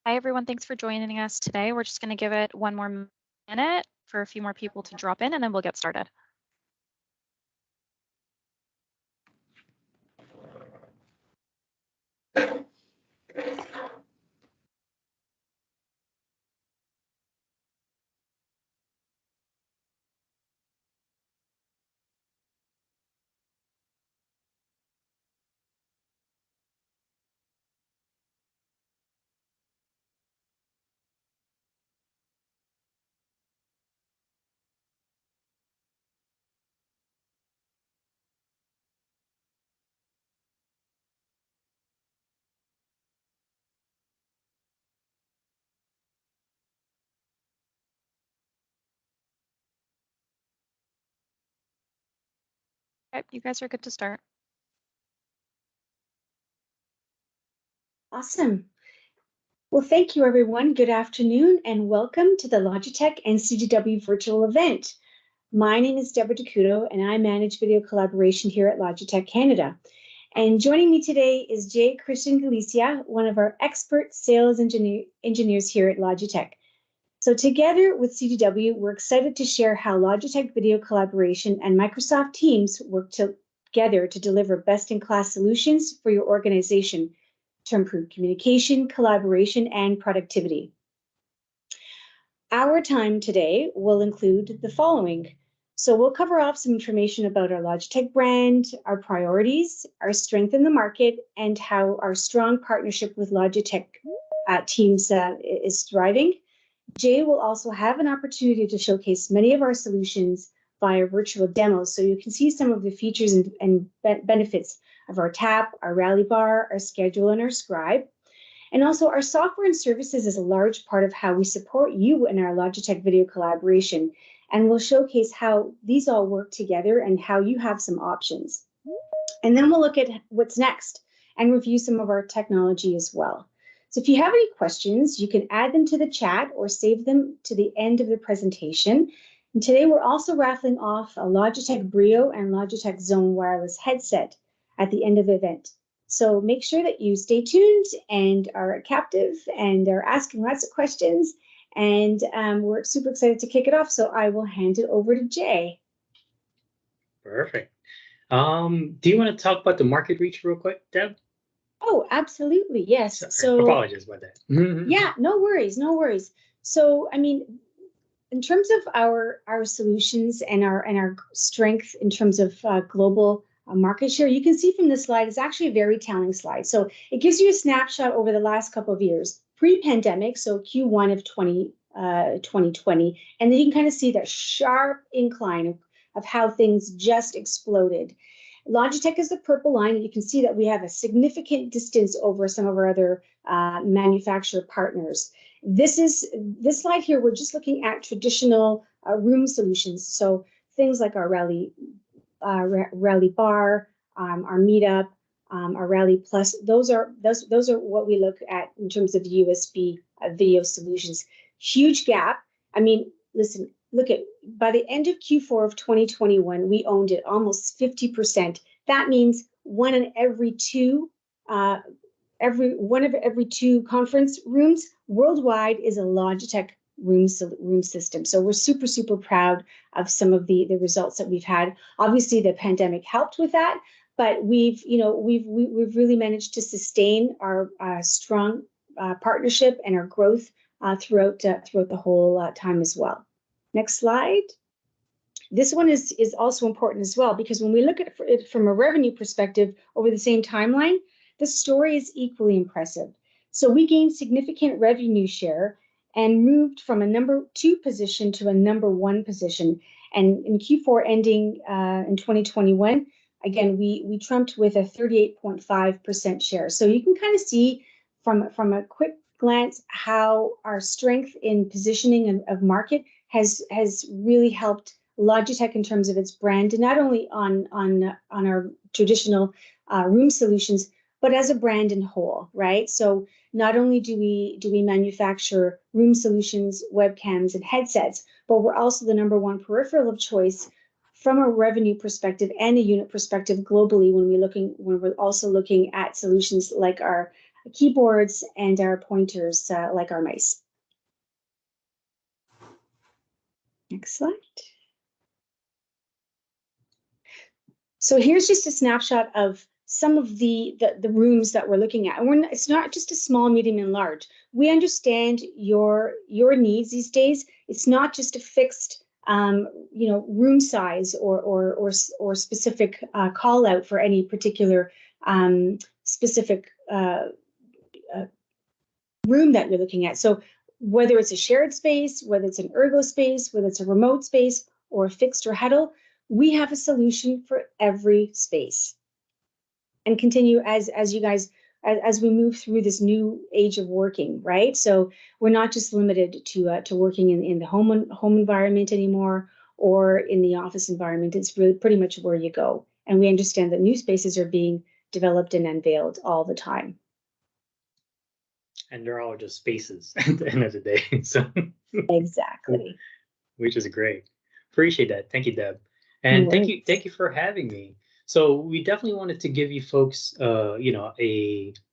Hi, everyone. Thanks for joining us today. We're just going to give it one more minute for a few more people to drop in, and then we'll get started. Okay, you guys are good to start. Awesome. Well, thank you, everyone. Good afternoon, and welcome to the Logitech and CDW virtual event. My name is Deborah DeCuto, and I manage video collaboration here at Logitech Canada. And joining me today is Jay Christian Galicia, one of our expert sales engineers here at Logitech. So together with CDW, we're excited to share how Logitech Video Collaboration and Microsoft Teams work together to deliver best-in-class solutions for your organization to improve communication, collaboration, and productivity. Our time today will include the following. So we'll cover off some information about our Logitech brand, our priorities, our strength in the market, and how our strong partnership with Logitech Teams is thriving. Jay will also have an opportunity to showcase many of our solutions via virtual demos, so you can see some of the features and benefits of our tap, our rally bar, our schedule, and our scribe. And also our software and services is a large part of how we support you in our Logitech video collaboration. And we'll showcase how these all work together and how you have some options. And then we'll look at what's next and review some of our technology as well. So if you have any questions, you can add them to the chat or save them to the end of the presentation. And today we're also raffling off a Logitech Brio and Logitech Zone wireless headset at the end of the event. So make sure that you stay tuned and are captive and are asking lots of questions. And we're super excited to kick it off. So I will hand it over to Jay. Perfect. Do you want to talk about the market reach real quick, Deb? Oh, absolutely. Yes. So apologies about that. Yeah, no worries. No worries. So, I mean, in terms of our solutions and our strength in terms of global market share, you can see from this slide, it's actually a very telling slide. So it gives you a snapshot over the last couple of years, pre-pandemic, so Q1 of 2020, and then you can kind of see that sharp incline of how things just exploded. Logitech is the purple line, and you can see that we have a significant distance over some of our other manufacturer partners. This slide here, we're just looking at traditional room solutions. So things like our Rally Bar, our Meetup, our Rally Plus. Those are what we look at in terms of USB video solutions. Huge gap. I mean, listen. Look at, by the end of Q4 of 2021, we owned it almost 50%. That means one of every two conference rooms worldwide is a Logitech room system. So we're super, super proud of some of the results that we've had. Obviously, the pandemic helped with that, but we've really managed to sustain our strong partnership and our growth throughout the whole time as well. Next slide. This one is also important as well, because when we look at it from a revenue perspective over the same timeline, the story is equally impressive. So we gained significant revenue share and moved from a number 2 position to a number 1 position. And in Q4 ending in 2021, again, we trumped with a 38.5% share. So you can kind of see from a quick glance how our strength in positioning of market has really helped Logitech in terms of its brand, and not only on our traditional room solutions, but as a brand in whole, right? So not only do we manufacture room solutions, webcams, and headsets, but we're also the number 1 peripheral of choice from a revenue perspective and a unit perspective globally when we're also looking at solutions like our keyboards and our pointers, like our mice. Next slide. So here's just a snapshot of some of the rooms that we're looking at. And it's not just a small, medium, and large. We understand your needs these days. It's not just a fixed room size or specific call out for any particular specific room that you're looking at. So whether it's a shared space, whether it's an ergo space, whether it's a remote space or a fixed or huddle, we have a solution for every space. And continue as you guys, as we move through this new age of working, right? So we're not just limited to working in the home environment anymore or in the office environment. It's really pretty much where you go. And we understand that new spaces are being developed and unveiled all the time. And they're all just spaces at the end of the day. So exactly. Which is great. Appreciate that. Thank you, Deb. And thank you for having me. So we definitely wanted to give you folks, a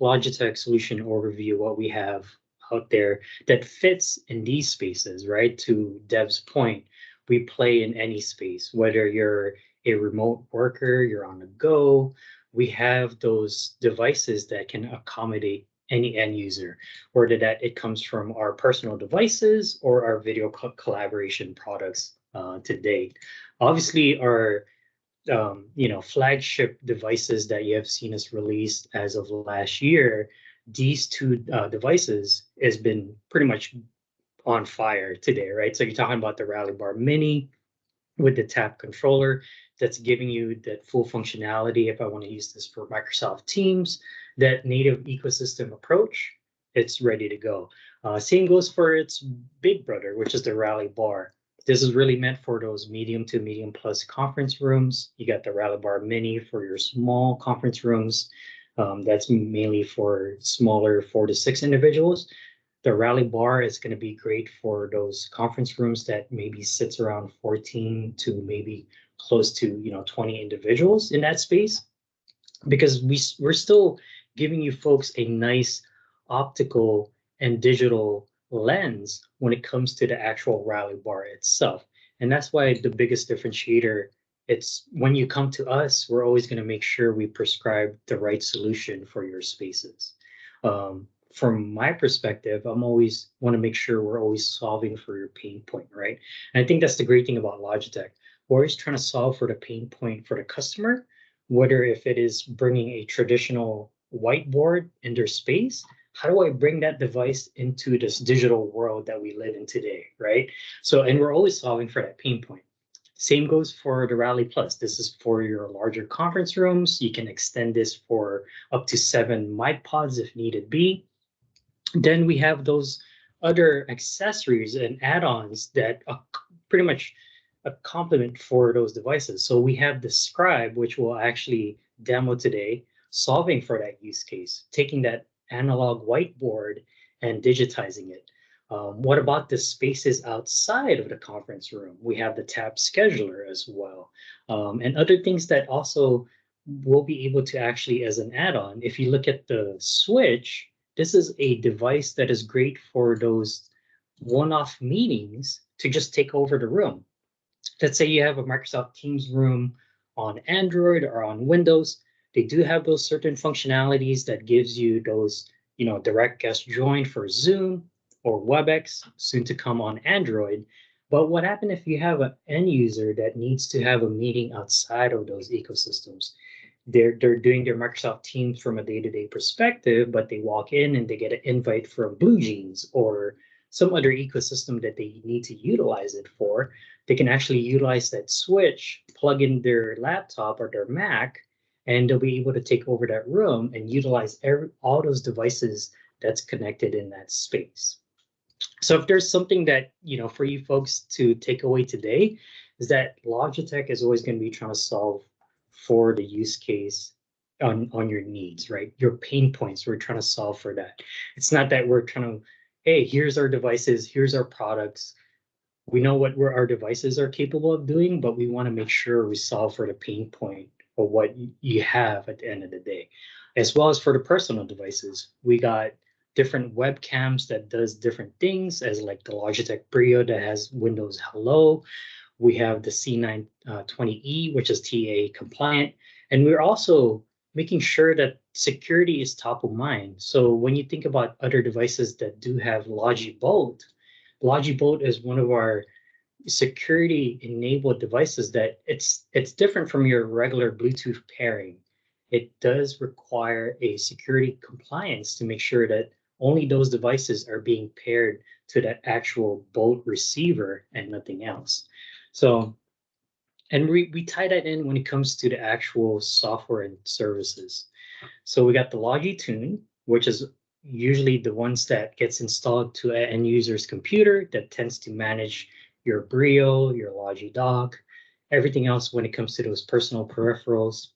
Logitech solution overview of what we have out there that fits in these spaces, right? To Deb's point, we play in any space, whether you're a remote worker, you're on the go. We have those devices that can accommodate any end user, whether that it comes from our personal devices or our video collaboration products to date. Obviously, our flagship devices that you have seen us release as of last year, these two devices has been pretty much on fire today, right? So you're talking about the Rally Bar Mini with the tap controller that's giving you that full functionality. If I want to use this for Microsoft Teams, that native ecosystem approach, it's ready to go. Same goes for its big brother, which is the Rally Bar. This is really meant for those medium to medium plus conference rooms. You got the Rally Bar Mini for your small conference rooms. That's mainly for smaller 4 to 6 individuals. The Rally Bar is going to be great for those conference rooms that maybe sits around 14 to maybe close to 20 individuals in that space, because we're still giving you folks a nice optical and digital lens when it comes to the actual Rally Bar itself. And that's why the biggest differentiator, it's when you come to us, we're always going to make sure we prescribe the right solution for your spaces. From my perspective, I'm always want to make sure we're always solving for your pain point, right? And I think that's the great thing about Logitech. We're always trying to solve for the pain point for the customer, whether if it is bringing a traditional whiteboard in their space. How do I bring that device into this digital world that we live in today, right? So, and we're always solving for that pain point. Same goes for the Rally Plus. This is for your larger conference rooms. You can extend this for up to 7 mic pods if needed be. Then we have those other accessories and add-ons that are pretty much a complement for those devices. So we have the Scribe, which we'll actually demo today, solving for that use case, taking that analog whiteboard and digitizing it. What about the spaces outside of the conference room? We have the tab scheduler as well, and other things that also will be able to actually as an add-on. If you look at the Switch, this is a device that is great for those one-off meetings to just take over the room. Let's say you have a Microsoft Teams room on Android or on Windows. They do have those certain functionalities that gives you those, direct guest join for Zoom or WebEx, soon to come on Android. But what happens if you have an end user that needs to have a meeting outside of those ecosystems? They're doing their Microsoft Teams from a day-to-day perspective, but they walk in and they get an invite from Blue Jeans or some other ecosystem that they need to utilize it for, they can actually utilize that switch, plug in their laptop or their Mac, and they'll be able to take over that room and utilize all those devices that's connected in that space. So if there's something that, for you folks to take away today, is that Logitech is always going to be trying to solve for the use case on your needs, right? Your pain points, we're trying to solve for that. It's not that we're trying to, hey, here's our devices, here's our products. We know what our devices are capable of doing, but we want to make sure we solve for the pain point of what you have at the end of the day. As well as for the personal devices, we got different webcams that does different things, as like the Logitech Brio that has Windows Hello. We have the C920E, which is TA compliant. And we're also making sure that security is top of mind. So when you think about other devices that do have Logibolt is one of our security enabled devices that it's different from your regular Bluetooth pairing. It does require a security compliance to make sure that only those devices are being paired to that actual Bolt receiver and nothing else. So, and we tie that in when it comes to the actual software and services. So we got the Logitune, which is usually the ones that gets installed to an end user's computer that tends to manage your Brio, your Logidock, everything else when it comes to those personal peripherals.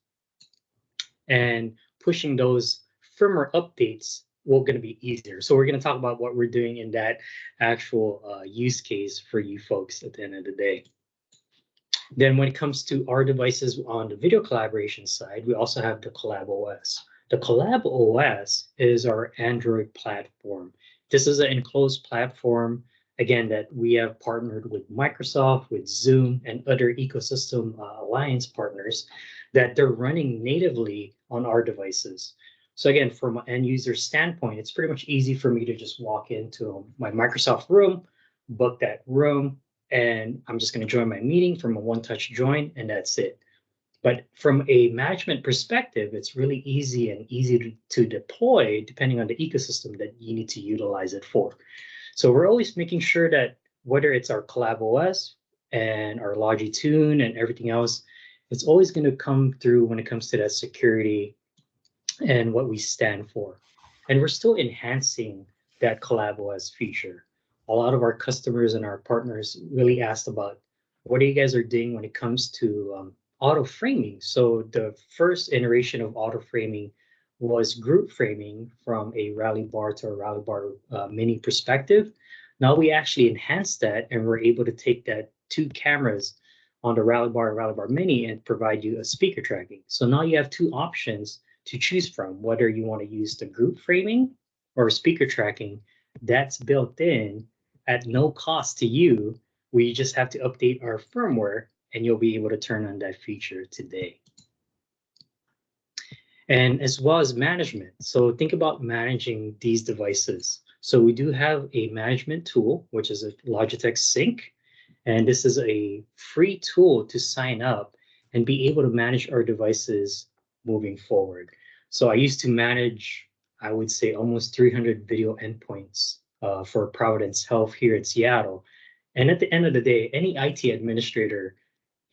And pushing those firmware updates will going to be easier. So we're going to talk about what we're doing in that actual use case for you folks at the end of the day. Then when it comes to our devices on the video collaboration side, we also have the Collab OS. The Collab OS is our Android platform. This is an enclosed platform, again, that we have partnered with Microsoft, with Zoom, and other ecosystem alliance partners that they're running natively on our devices. So again, from an end user standpoint, it's pretty much easy for me to just walk into my Microsoft room, book that room, and I'm just going to join my meeting from a one-touch join, and that's it. But from a management perspective, it's really easy to deploy depending on the ecosystem that you need to utilize it for. So we're always making sure that whether it's our Collab OS and our Logitune and everything else, it's always going to come through when it comes to that security and what we stand for. And we're still enhancing that Collab OS feature. A lot of our customers and our partners really asked about what you guys are doing when it comes to auto framing. So the first iteration of auto framing was group framing from a rally bar to a rally bar mini perspective. Now we actually enhanced that, and we're able to take that 2 cameras on the rally bar mini and provide you a speaker tracking. So now you have 2 options to choose from, whether you want to use the group framing or speaker tracking. That's built in at no cost to you. We just have to update our firmware, and you'll be able to turn on that feature today. And as well as management. So think about managing these devices. So we do have a management tool, which is a Logitech Sync. And this is a free tool to sign up and be able to manage our devices moving forward. So I used to manage, I would say, almost 300 video endpoints for Providence Health here in Seattle. And at the end of the day, any IT administrator,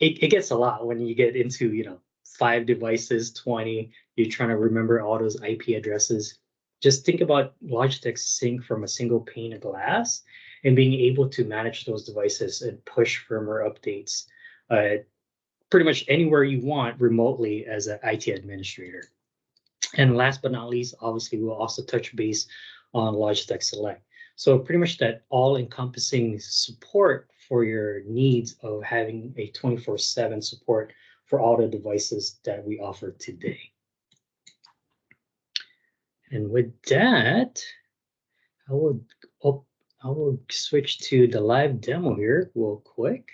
it gets a lot when you get into, 5 devices, 20, you're trying to remember all those IP addresses. Just think about Logitech Sync from a single pane of glass and being able to manage those devices and push firmware updates pretty much anywhere you want remotely as an IT administrator. And last but not least, obviously, we'll also touch base on Logitech Select. So pretty much that all-encompassing support for your needs of having a 24/7 support for all the devices that we offer today. And with that, I will switch to the live demo here real quick.